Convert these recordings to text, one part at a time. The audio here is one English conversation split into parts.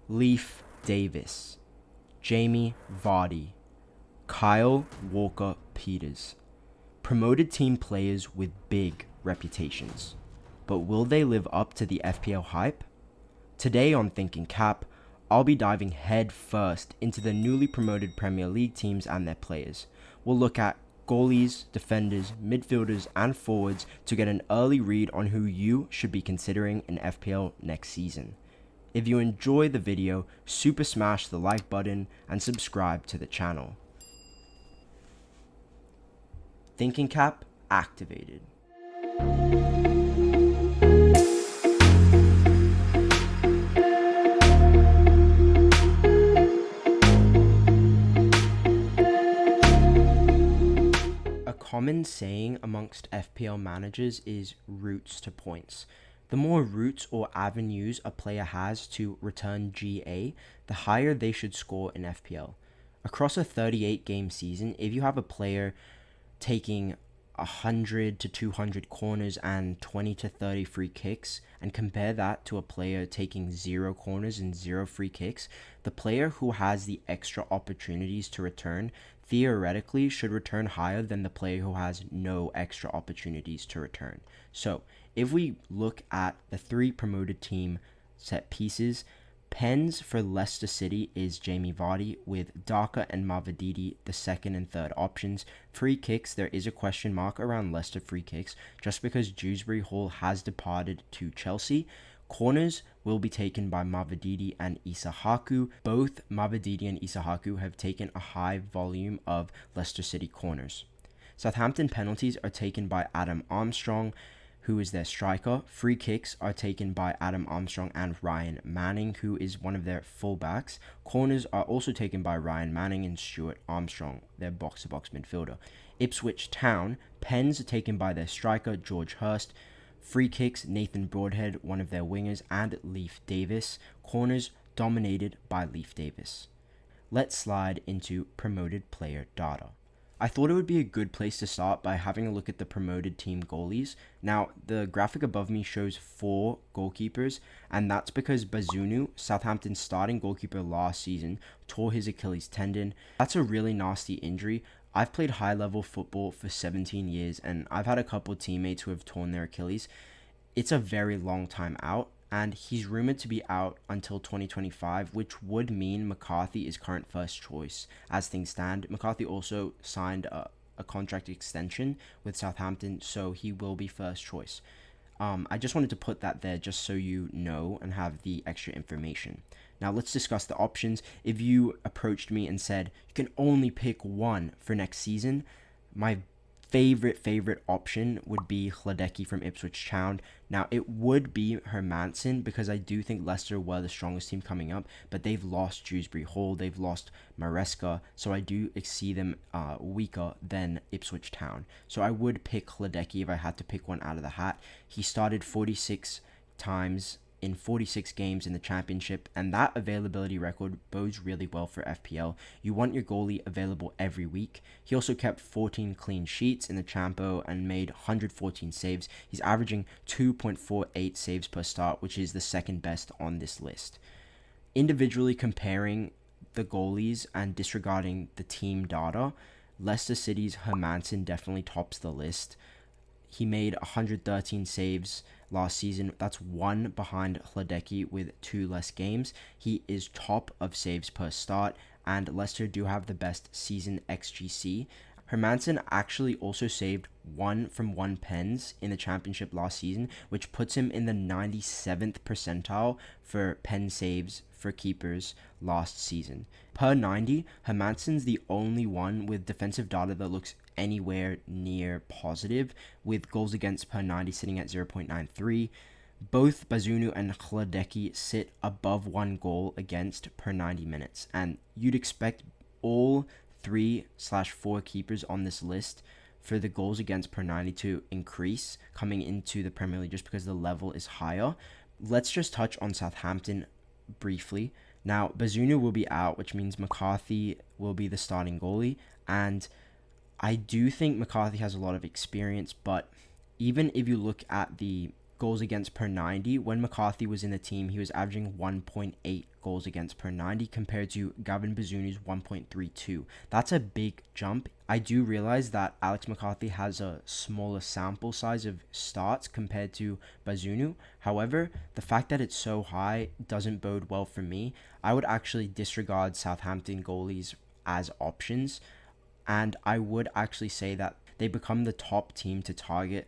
Leif Davis, Jamie Vardy, Kyle Walker-Peters. Promoted team players with big reputations. But will they live up to the FPL hype? Today on Thinking Cap, I'll be diving head first into the newly promoted Premier League teams and their players. We'll look at goalies, defenders, midfielders, and forwards to get an early read on who you should be considering in FPL next season. If you enjoy the video, super smash the like button and subscribe to the channel. Thinking Cap activated. A common saying amongst FPL managers is routes to points. The more routes or avenues a player has to return GA, the higher they should score in FPL. Across a 38 game season, if you have a player taking 100 to 200 corners and 20 to 30 free kicks, and compare that to a player taking 0 corners and 0 free kicks, the player who has the extra opportunities to return theoretically should return higher than the player who has no extra opportunities to return. So if we look at the 3 promoted team set pieces, pens for Leicester City is Jamie Vardy, with Daka and Mavididi the second and third options. Free kicks, there is a question mark around Leicester free kicks just because Dewsbury Hall has departed to Chelsea. Corners will be taken by Mavididi and Isahaku. Both Mavididi and Isahaku have taken a high volume of Leicester City corners. Southampton penalties are taken by Adam Armstrong, who is their striker. Free kicks are taken by Adam Armstrong and Ryan Manning, who is one of their fullbacks. Corners are also taken by Ryan Manning and Stuart Armstrong, their box-to-box midfielder. Ipswich Town, pens are taken by their striker, George Hurst. Free kicks, Nathan Broadhead, one of their wingers, and Leif Davis. Corners dominated by Leif Davis. Let's slide into promoted player data. I thought it would be a good place to start by having a look at the promoted team goalies. Now, the graphic above me shows 4 goalkeepers, and that's because Bazunu, Southampton's starting goalkeeper last season, tore his Achilles tendon. That's a really nasty injury. I've played high-level football for 17 years, and I've had a couple of teammates who have torn their Achilles. It's a very long time out, and he's rumored to be out until 2025, which would mean McCarthy is current first choice as things stand. McCarthy also signed a contract extension with Southampton, so he will be first choice. I just wanted to put that there just so you know and have the extra information. Now let's discuss the options. If you approached me and said you can only pick one for next season, my favorite option would be Hladecki from Ipswich Town. Now it would be Hermansen because I do think Leicester were the strongest team coming up, but they've lost Dewsbury Hall, they've lost Maresca, so I do see them weaker than Ipswich Town. So I would pick Hladecki if I had to pick one out of the hat. He started 46 times in 46 games in the championship, and that availability record bodes really well for FPL. You want your goalie available every week. He also kept 14 clean sheets in the Champo and made 114 saves. He's averaging 2.48 saves per start, which is the second best on this list. Individually comparing the goalies and disregarding the team data, Leicester City's Hermansen definitely tops the list. He made 113 saves last season. That's 1 behind Hladecki with 2 less games. He is top of saves per start, and Leicester do have the best season XGC. Hermansen actually also saved 1 from 1 pens in the championship last season, which puts him in the 97th percentile for pen saves for keepers last season. Per 90, Hermansen's the only one with defensive data that looks anywhere near positive, with goals against per 90 sitting at 0.93. Both Bazunu and Hladecki sit above 1 goal against per 90 minutes, and you'd expect all 3/4 keepers on this list for the goals against per 90 to increase coming into the Premier League just because the level is higher. Let's just touch on Southampton briefly. Now, Bazunu will be out, which means McCarthy will be the starting goalie, and I do think McCarthy has a lot of experience, but even if you look at the goals against per 90. When McCarthy was in the team, he was averaging 1.8 goals against per 90 compared to Gavin Bazunu's 1.32. That's a big jump. I do realize that Alex McCarthy has a smaller sample size of starts compared to Bazunu. However, the fact that it's so high doesn't bode well for me. I would actually disregard Southampton goalies as options, and I would actually say that they become the top team to target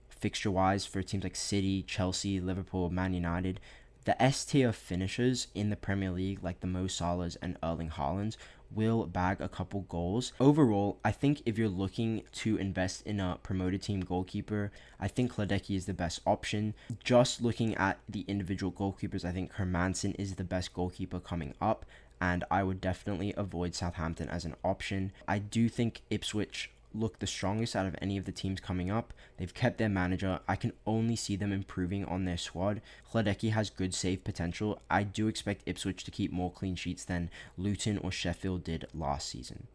fixture-wise for teams like City, Chelsea, Liverpool, Man United. The S-tier finishers in the Premier League, like the Mo Salahs and Erling Haalands, will bag a couple goals. Overall, I think if you're looking to invest in a promoted team goalkeeper, I think Hladecki is the best option. Just looking at the individual goalkeepers, I think Hermansen is the best goalkeeper coming up, and I would definitely avoid Southampton as an option. I do think Ipswich look the strongest out of any of the teams coming up. They've kept their manager. I can only see them improving on their squad. Hladecki has good save potential. I do expect Ipswich to keep more clean sheets than Luton or Sheffield did last season.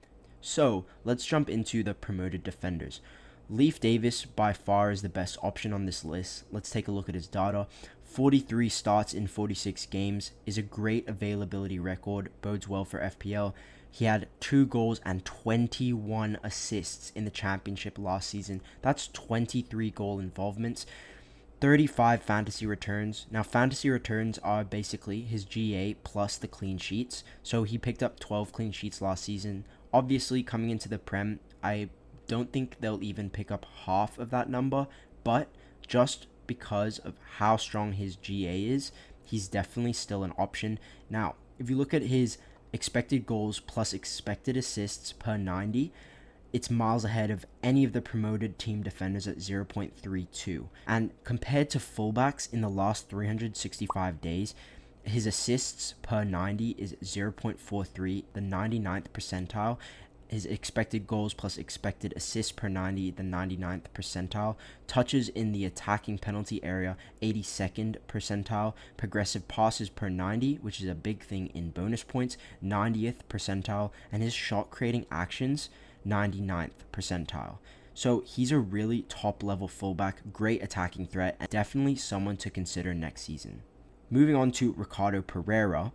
So let's jump into the promoted defenders. Leif Davis by far is the best option on this list. Let's take a look at his data. 43 starts in 46 games is a great availability record, bodes well for FPL. He had 2 goals and 21 assists in the championship last season. That's 23 goal involvements, 35 fantasy returns. Now, fantasy returns are basically his GA plus the clean sheets. So he picked up 12 clean sheets last season. Obviously, coming into the Prem, I don't think they'll even pick up half of that number, but just because of how strong his GA is, he's definitely still an option. Now, if you look at his expected goals plus expected assists per 90, it's miles ahead of any of the promoted team defenders at 0.32. And compared to fullbacks in the last 365 days, his assists per 90 is 0.43, the 99th percentile. His expected goals plus expected assists per 90, the 99th percentile. Touches in the attacking penalty area, 82nd percentile. Progressive passes per 90, which is a big thing in bonus points, 90th percentile. And his shot creating actions, 99th percentile. So he's a really top level fullback, great attacking threat, and definitely someone to consider next season. Moving on to Ricardo Pereira.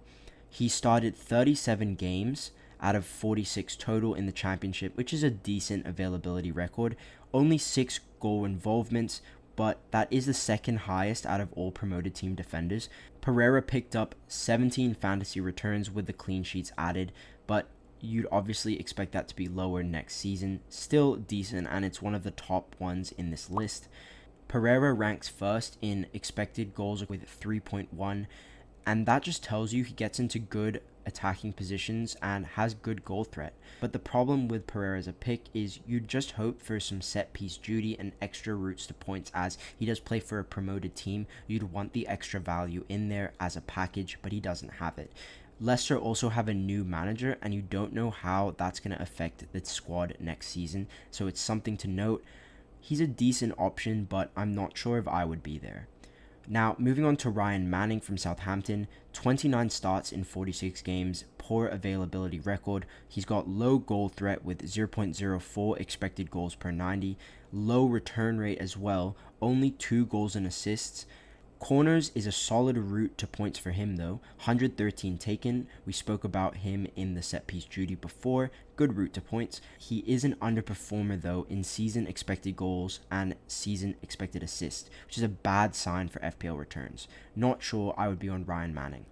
He started 37 games out of 46 total in the championship, which is a decent availability record. Only 6 goal involvements, but that is the second highest out of all promoted team defenders. Pereira picked up 17 fantasy returns with the clean sheets added, but you'd obviously expect that to be lower next season. Still decent, and it's one of the top ones in this list. Pereira ranks first in expected goals with 3.1, and that just tells you he gets into good attacking positions and has good goal threat. But the problem with Pereira as a pick is you'd just hope for some set piece duty and extra routes to points, as he does play for a promoted team. You'd want the extra value in there as a package, but he doesn't have it. Leicester also have a new manager, and you don't know how that's going to affect the squad next season, so it's something to note. He's a decent option, but I'm not sure if I would be there. Now, moving on to Ryan Manning from Southampton, 29 starts in 46 games, poor availability record. He's got low goal threat with 0.04 expected goals per 90, low return rate as well, only 2 goals and assists. Corners is a solid route to points for him though, 113 taken. We spoke about him in the set piece duty before, good route to points. He is an underperformer though in season expected goals and season expected assists, which is a bad sign for FPL returns. Not sure I would be on Ryan Manning.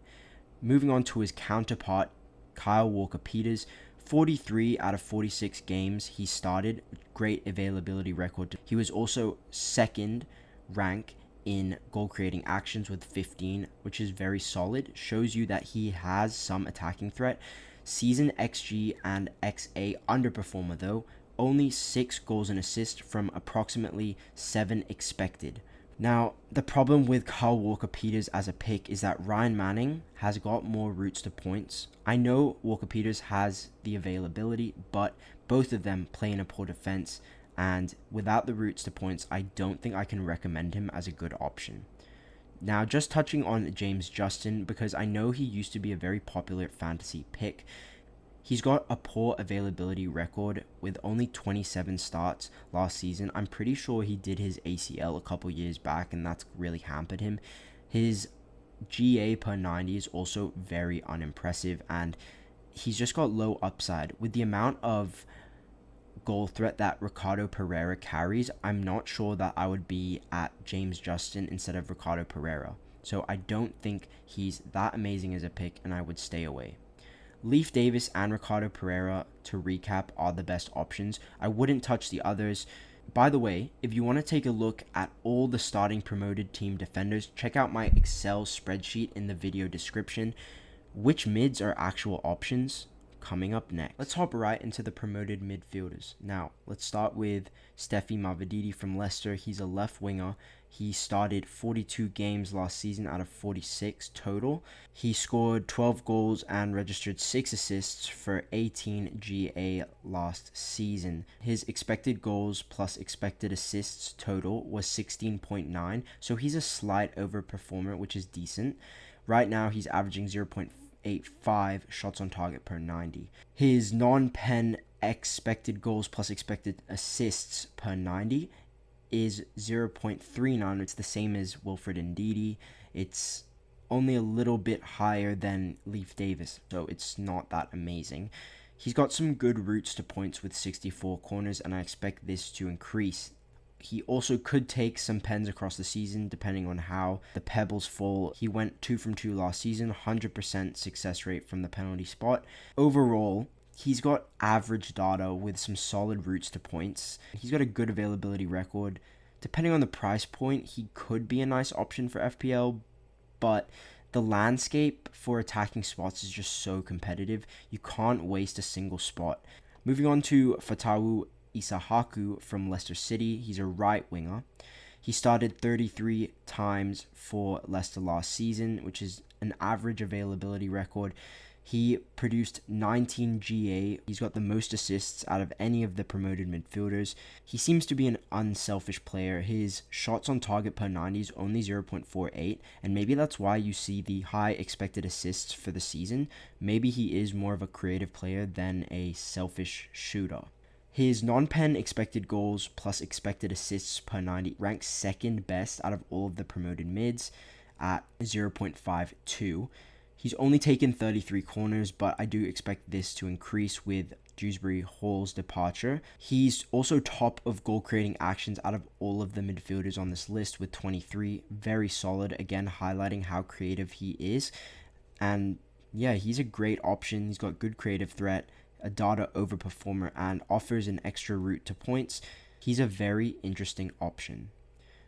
Moving on to his counterpart, Kyle Walker-Peters, 43 out of 46 games he started, great availability record. He was also second rank in goal creating actions with 15, which is very solid. Shows you that he has some attacking threat. Season XG and XA underperformer though, only 6 goals and assists from approximately 7 expected. Now, the problem with Kyle Walker-Peters as a pick is that Ryan Manning has got more routes to points. I know Walker-Peters has the availability, but both of them play in a poor defense, and without the routes to points, I don't think I can recommend him as a good option. Now, just touching on James Justin, because I know he used to be a very popular fantasy pick. He's got a poor availability record with only 27 starts last season. I'm pretty sure he did his ACL a couple years back, and that's really hampered him. His GA per 90 is also very unimpressive, and he's just got low upside. With the amount of goal threat that Ricardo Pereira carries, I'm not sure that I would be at James Justin instead of Ricardo Pereira. So I don't think he's that amazing as a pick, and I would stay away. Leif Davis and Ricardo Pereira, to recap, are the best options. I wouldn't touch the others. By the way, if you want to take a look at all the starting promoted team defenders, check out my Excel spreadsheet in the video description. Which mids are actual options? Coming up next. Let's hop right into the promoted midfielders. Now, let's start with Steffi Mavididi from Leicester. He's a left winger. He started 42 games last season out of 46 total. He scored 12 goals and registered 6 assists for 18 GA last season. His expected goals plus expected assists total was 16.9, so he's a slight overperformer, which is decent. Right now, he's averaging 0.85 shots on target per 90. His non-pen expected goals plus expected assists per 90 is 0.39. It's the same as Wilfred Ndidi. It's only a little bit higher than Leif Davis, so it's not that amazing. He's got some good routes to points with 64 corners, and I expect this to increase. He also could take some pens across the season depending on how the pebbles fall. He went 2 from 2 last season, 100% success rate from the penalty spot. Overall, he's got average data with some solid routes to points. He's got a good availability record. Depending on the price point, he could be a nice option for FPL, but the landscape for attacking spots is just so competitive. You can't waste a single spot. Moving on to Fatawu Isahaku from Leicester City. He's a right winger. He started 33 times for Leicester last season, which is an average availability record. He produced 19 GA. He's got the most assists out of any of the promoted midfielders. He seems to be an unselfish player. His shots on target per 90 is only 0.48, and maybe that's why you see the high expected assists for the season. Maybe he is more of a creative player than a selfish shooter. His non-pen expected goals plus expected assists per 90 ranks second best out of all of the promoted mids at 0.52. He's only taken 33 corners, but I do expect this to increase with Dewsbury Hall's departure. He's also top of goal creating actions out of all of the midfielders on this list with 23. Very solid, again highlighting how creative he is. And yeah, he's a great option. He's got good creative threat, a data overperformer, and offers an extra route to points. He's a very interesting option.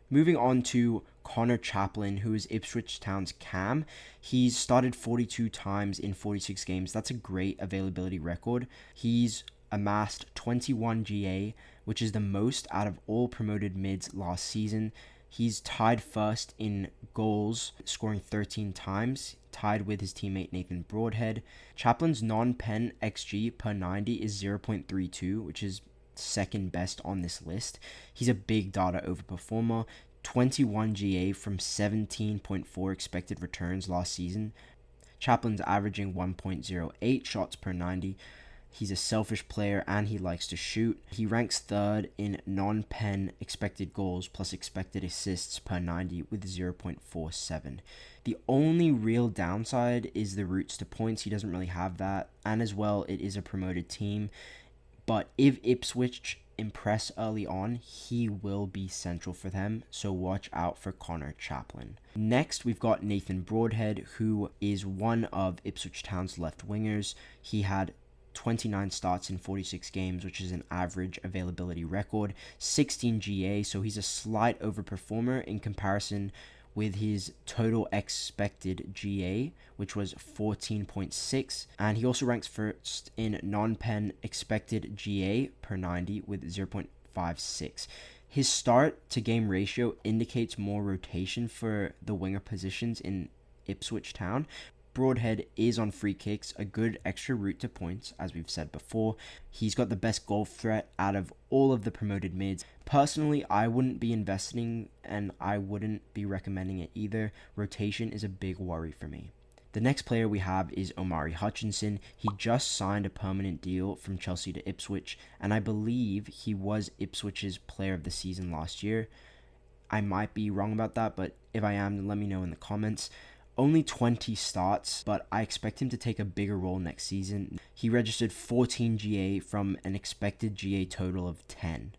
Moving on to Connor Chaplin, who is Ipswich Town's cam. He's started 42 times in 46 games. That's a great availability record. He's amassed 21 GA, which is the most out of all promoted mids last season. He's tied first in goals, scoring 13 times, tied with his teammate Nathan Broadhead. Chaplin's non-pen XG per 90 is 0.32, which is second best on this list. He's a big data overperformer. 21 GA from 17.4 expected returns last season. Chaplin's averaging 1.08 shots per 90. He's a selfish player and he likes to shoot. He ranks third in non-pen expected goals plus expected assists per 90 with 0.47. The only real downside is the routes to points. He doesn't really have that. And as well, it is a promoted team. But if Ipswich impress early on, he will be central for them. So watch out for Connor Chaplin. Next, we've got Nathan Broadhead, who is one of Ipswich Town's left wingers. He had 29 starts in 46 games, which is an average availability record. 16 GA, so he's a slight overperformer in comparison with his total expected GA, which was 14.6. And he also ranks first in non-pen expected GA per 90 with 0.56. His start to game ratio indicates more rotation for the winger positions in Ipswich Town. Broadhead is on free kicks, a good extra route to points, as we've said before. He's got the best goal threat out of all of the promoted mids. Personally, I wouldn't be investing and I wouldn't be recommending it either. Rotation is a big worry for me. The next player we have is Omari Hutchinson. He just signed a permanent deal from Chelsea to Ipswich, and I believe he was Ipswich's player of the season last year. I might be wrong about that, but if I am, then let me know in the comments. Only 20 starts, but I expect him to take a bigger role next season. He registered 14 GA from an expected GA total of 10.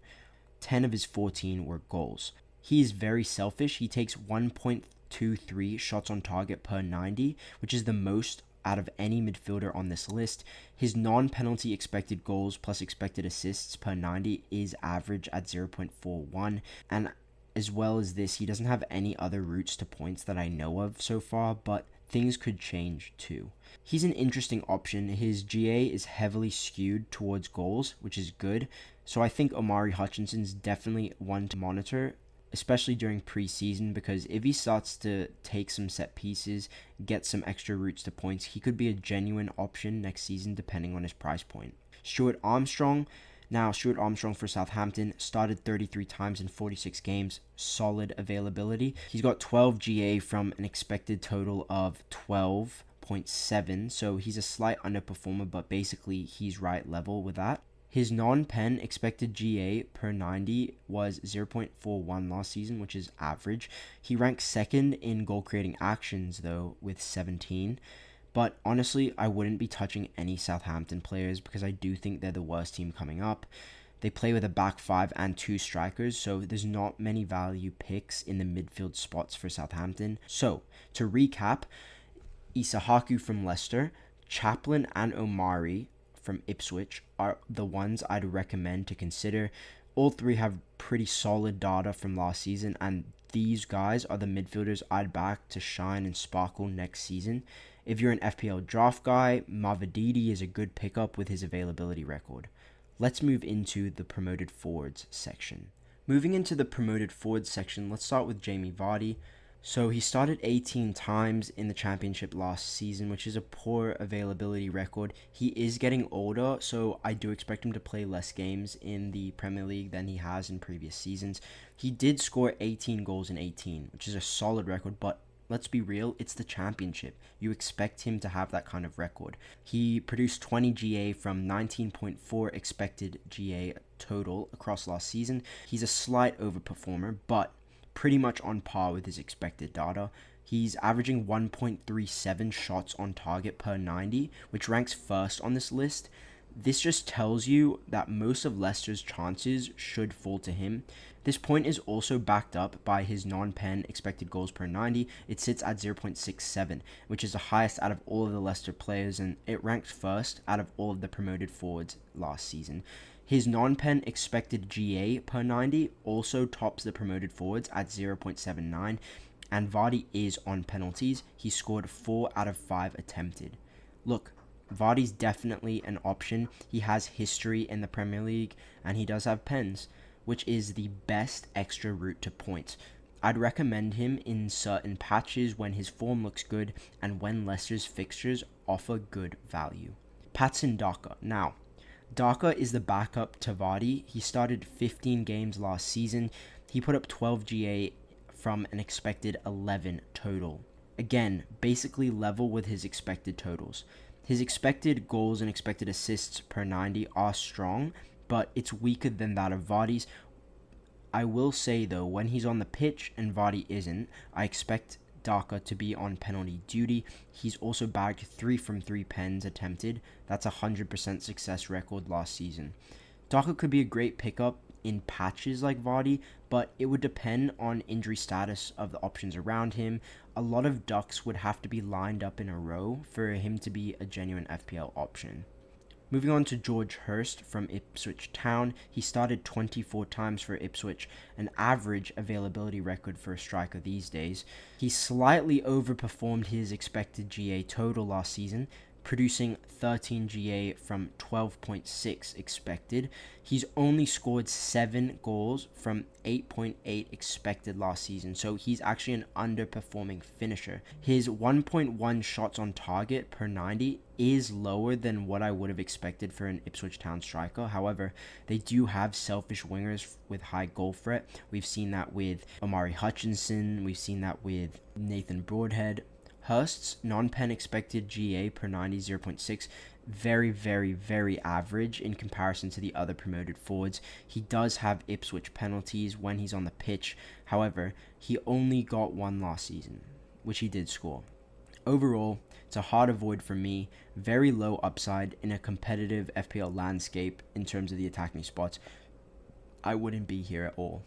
10 of his 14 were goals. He is very selfish. He takes 1.23 shots on target per 90, which is the most out of any midfielder on this list. His non-penalty expected goals plus expected assists per 90 is average at 0.41, and as well as this, he doesn't have any other routes to points that I know of so far, but things could change too. He's an interesting option. His GA is heavily skewed towards goals, which is good. So I think Omari Hutchinson's definitely one to monitor, especially during preseason, because if he starts to take some set pieces, get some extra routes to points, he could be a genuine option next season depending on his price point. Stuart Armstrong for Southampton started 33 times in 46 games, solid availability. He's got 12 GA from an expected total of 12.7, so he's a slight underperformer, but basically he's right level with that. His non-pen expected GA per 90 was 0.41 last season, which is average. He ranks second in goal creating actions though with 17. But honestly, I wouldn't be touching any Southampton players because I do think they're the worst team coming up. They play with a back five and two strikers, so there's not many value picks in the midfield spots for Southampton. So, to recap, Isahaku from Leicester, Chaplin and Omari from Ipswich are the ones I'd recommend to consider. All three have pretty solid data from last season, and these guys are the midfielders I'd back to shine and sparkle next season. If you're an FPL draft guy, Mavididi is a good pickup with his availability record. Let's move into the promoted forwards section. Moving into the promoted forwards section, let's start with Jamie Vardy. So he started 18 times in the championship last season, which is a poor availability record. He is getting older, so I do expect him to play less games in the Premier League than he has in previous seasons. He did score 18 goals in 18, which is a solid record, but let's be real, it's the championship. You expect him to have that kind of record. He produced 20 GA from 19.4 expected GA total across last season. He's a slight overperformer, but pretty much on par with his expected data. He's averaging 1.37 shots on target per 90, which ranks first on this list. This just tells you that most of Leicester's chances should fall to him. This point is also backed up by his non-pen expected goals per 90. It sits at 0.67, which is the highest out of all of the Leicester players, and it ranks first out of all of the promoted forwards last season. His non-pen expected GA per 90 also tops the promoted forwards at 0.79, and Vardy is on penalties. He scored 4 out of 5 attempted. Look, Vardy's definitely an option. He has history in the Premier League, and he does have pens, which is the best extra route to points. I'd recommend him in certain patches when his form looks good and when Leicester's fixtures offer good value. Patson Daka. Now, Daka is the backup to Vardy. He started 15 games last season. He put up 12 GA from an expected 11 total. Again, basically level with his expected totals. His expected goals and expected assists per 90 are strong, but it's weaker than that of Vardy's. I will say though, when he's on the pitch and Vardy isn't, I expect Daka to be on penalty duty. He's also bagged 3 from 3 pens attempted. That's a 100% success record last season. Daka could be a great pickup in patches like Vardy, but it would depend on injury status of the options around him. A lot of ducks would have to be lined up in a row for him to be a genuine FPL option. Moving on to George Hurst from Ipswich Town. He started 24 times for Ipswich, an average availability record for a striker these days. He slightly overperformed his expected GA total last season, producing 13 GA from 12.6 expected. He's only scored 7 goals from 8.8 expected last season, so he's actually an underperforming finisher. His 1.1 shots on target per 90 is lower than what I would have expected for an Ipswich Town striker. However, they do have selfish wingers with high goal threat. We've seen that with Omari Hutchinson. We've seen that with Nathan Broadhead. Hurst's non-pen expected GA per 90 0.6, very, very, very average in comparison to the other promoted forwards. He does have Ipswich penalties when he's on the pitch. However, he only got one last season, which he did score. Overall, it's a hard avoid for me. Very low upside in a competitive FPL landscape in terms of the attacking spots. I wouldn't be here at all.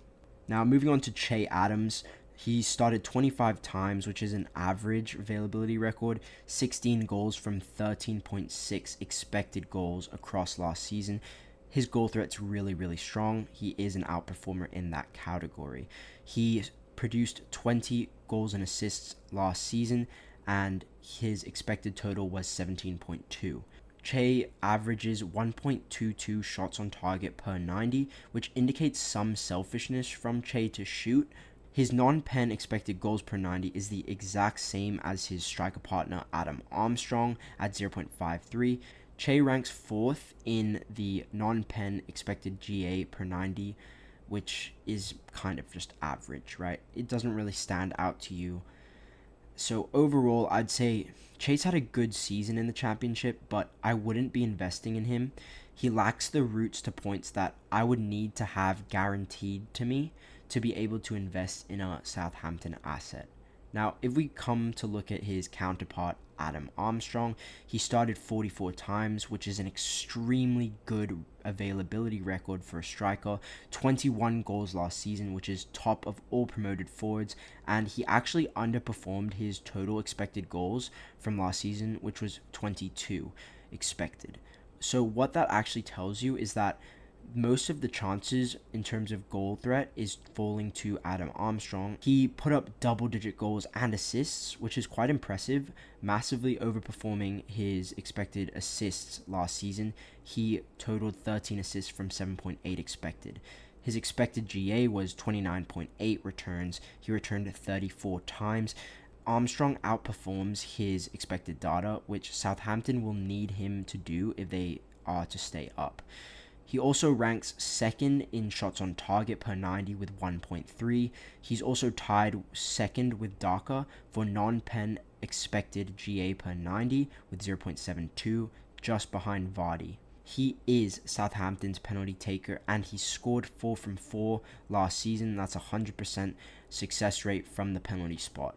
Now, moving on to Che Adams. He started 25 times, which is an average availability record, 16 goals from 13.6 expected goals across last season. His goal threat's really, really strong. He is an outperformer in that category. He produced 20 goals and assists last season, and his expected total was 17.2. Che averages 1.22 shots on target per 90, which indicates some selfishness from Che to shoot. His non-pen expected goals per 90 is the exact same as his striker partner Adam Armstrong at 0.53. Che ranks 4th in the non-pen expected GA per 90, which is kind of just average, right? It doesn't really stand out to you. So overall, I'd say Chase had a good season in the championship, but I wouldn't be investing in him. He lacks the routes to points that I would need to have guaranteed to me to be able to invest in a Southampton asset. Now, if we come to look at his counterpart, Adam Armstrong, he started 44 times, which is an extremely good availability record for a striker. 21 goals last season, which is top of all promoted forwards, and he actually underperformed his total expected goals from last season, which was 22 expected. So what that actually tells you is that most of the chances in terms of goal threat is falling to Adam Armstrong. He put up double-digit goals and assists, which is quite impressive, massively overperforming his expected assists last season. He totaled 13 assists from 7.8 expected. His expected GA was 29.8 returns. He returned 34 times. Armstrong outperforms his expected data, which Southampton will need him to do if they are to stay up. He also ranks 2nd in shots on target per 90 with 1.3. He's also tied 2nd with Daka for non-pen expected GA per 90 with 0.72, just behind Vardy. He is Southampton's penalty taker, and he scored 4 from 4 last season. That's 100% success rate from the penalty spot.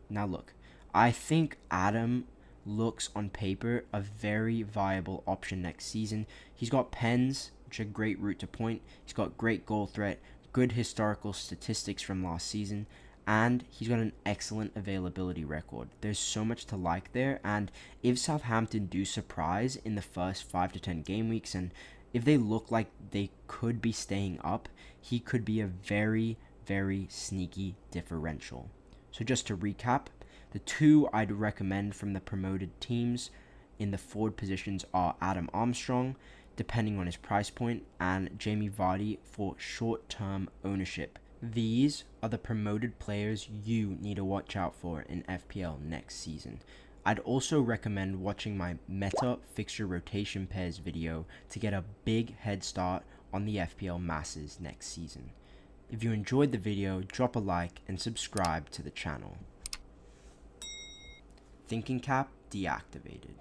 Now look, I think Adam looks on paper a very viable option next season. He's got pens, which are a great route to point. He's got great goal threat, good historical statistics from last season, and he's got an excellent availability record. There's so much to like there, and if Southampton do surprise in the first 5 to 10 game weeks, and if they look like they could be staying up, he could be a very, very sneaky differential. So just to recap, the two I'd recommend from the promoted teams in the forward positions are Adam Armstrong, depending on his price point, and Jamie Vardy for short-term ownership. These are the promoted players you need to watch out for in FPL next season. I'd also recommend watching my meta fixture rotation pairs video to get a big head start on the FPL masses next season. If you enjoyed the video, drop a like and subscribe to the channel. Thinking cap deactivated.